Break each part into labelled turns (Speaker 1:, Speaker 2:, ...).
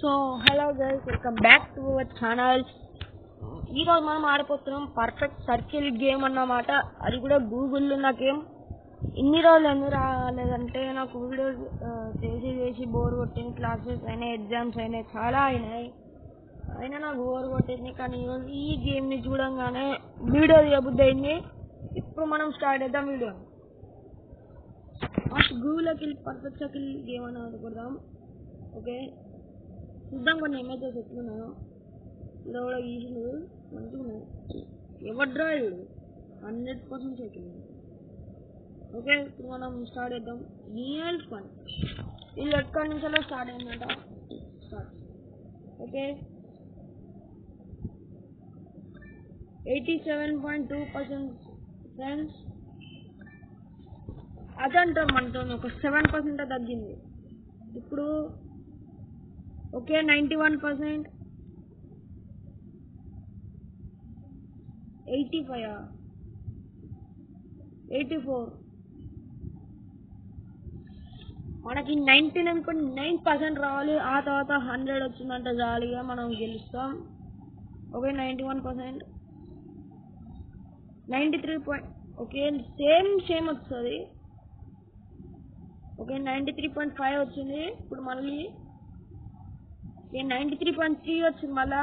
Speaker 1: So hello guys, welcome back to our channel. ఈరోజు మనం ఆడిపోతున్నాం perfect circle game అన్నమాట. అది కూడా గూగుల్లో ఉన్న గేమ్. ఇన్ని రోజులు ఎందుకు రాలేదంటే నాకు వీడియోస్ చేసి బోర్ కొట్టింది. క్లాసెస్ అయినాయి, ఎగ్జామ్స్ అయినాయి, చాలా అయినాయి. అయినా నాకు బోర్ కొట్టింది. కానీ ఈరోజు ఈ గేమ్ని చూడంగానే వీడియో తీయబుద్ధి అయింది. ఇప్పుడు మనం స్టార్ట్ చేద్దాం వీడియో. ఫస్ట్ గూగుల్లోకి వెళ్ళి పర్ఫెక్ట్ సర్కిల్ గేమ్ అని ఆడుకుందాం. ఓకే, చూద్దాం కొన్ని ఇమేజెస్ ఎట్లున్నాయో. ఇలా కూడా ఈజీలు మంచిగా ఉన్నాయి. ఎవరు డ్రాయిడ్ 100% చెక్కింది. ఓకే, ఇప్పుడు మనం స్టార్ట్ చేద్దాం. Real fun. వీళ్ళు ఎక్కడి నుంచో స్టార్ట్ అయిందంట. స్టార్ట్. Okay, 87.2% friends. అదంటాం మనతో ఒక 7% తగ్గింది. ఇప్పుడు ఓకే 91%, 85, 84. మనకి 99.9% రావాలి. ఆ తర్వాత 100 వచ్చిందంటే జాలీగా మనం గెలుస్తాం. ఓకే 91%, 93. ఓకే సేమ్ వస్తుంది. ఓకే 93.5 వచ్చింది. ఇప్పుడు మళ్ళీ 93.3 వచ్చింది. మళ్ళా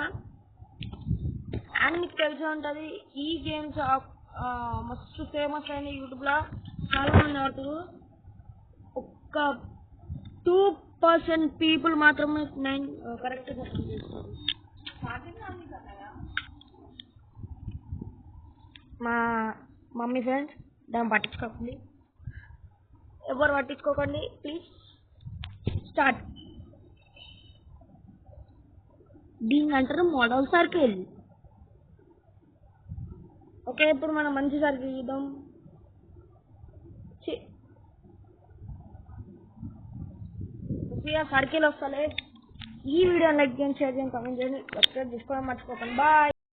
Speaker 1: అండ్ మీకు తెలిసే ఉంటుంది ఈ గేమ్స్ మస్తు ఫేమస్ అయిన యూట్యూబ్లో చాలా మంది ఆడుతారు. ఒక్క 2% పీపుల్ మాత్రమే కరెక్ట్గా చేస్తారు. మా మమ్మీ ఫ్రెండ్స్ దాన్ని పట్టించుకోకండి, ఎవరు పట్టించుకోకండి ప్లీజ్. స్టార్ట్. దీన్ని అంటారు మోడల్ సర్కిల్. ఓకే, ఇప్పుడు మనం మంచి సర్కిల్ చూద్దాం. సర్కిల్ వస్తలే. ఈ వీడియో లైక్ చేయండి, షేర్ చేయండి, కామెంట్ చేయండి, సబ్స్క్రైబ్ చేసుకోవడం మర్చిపోకండి. బాయ్.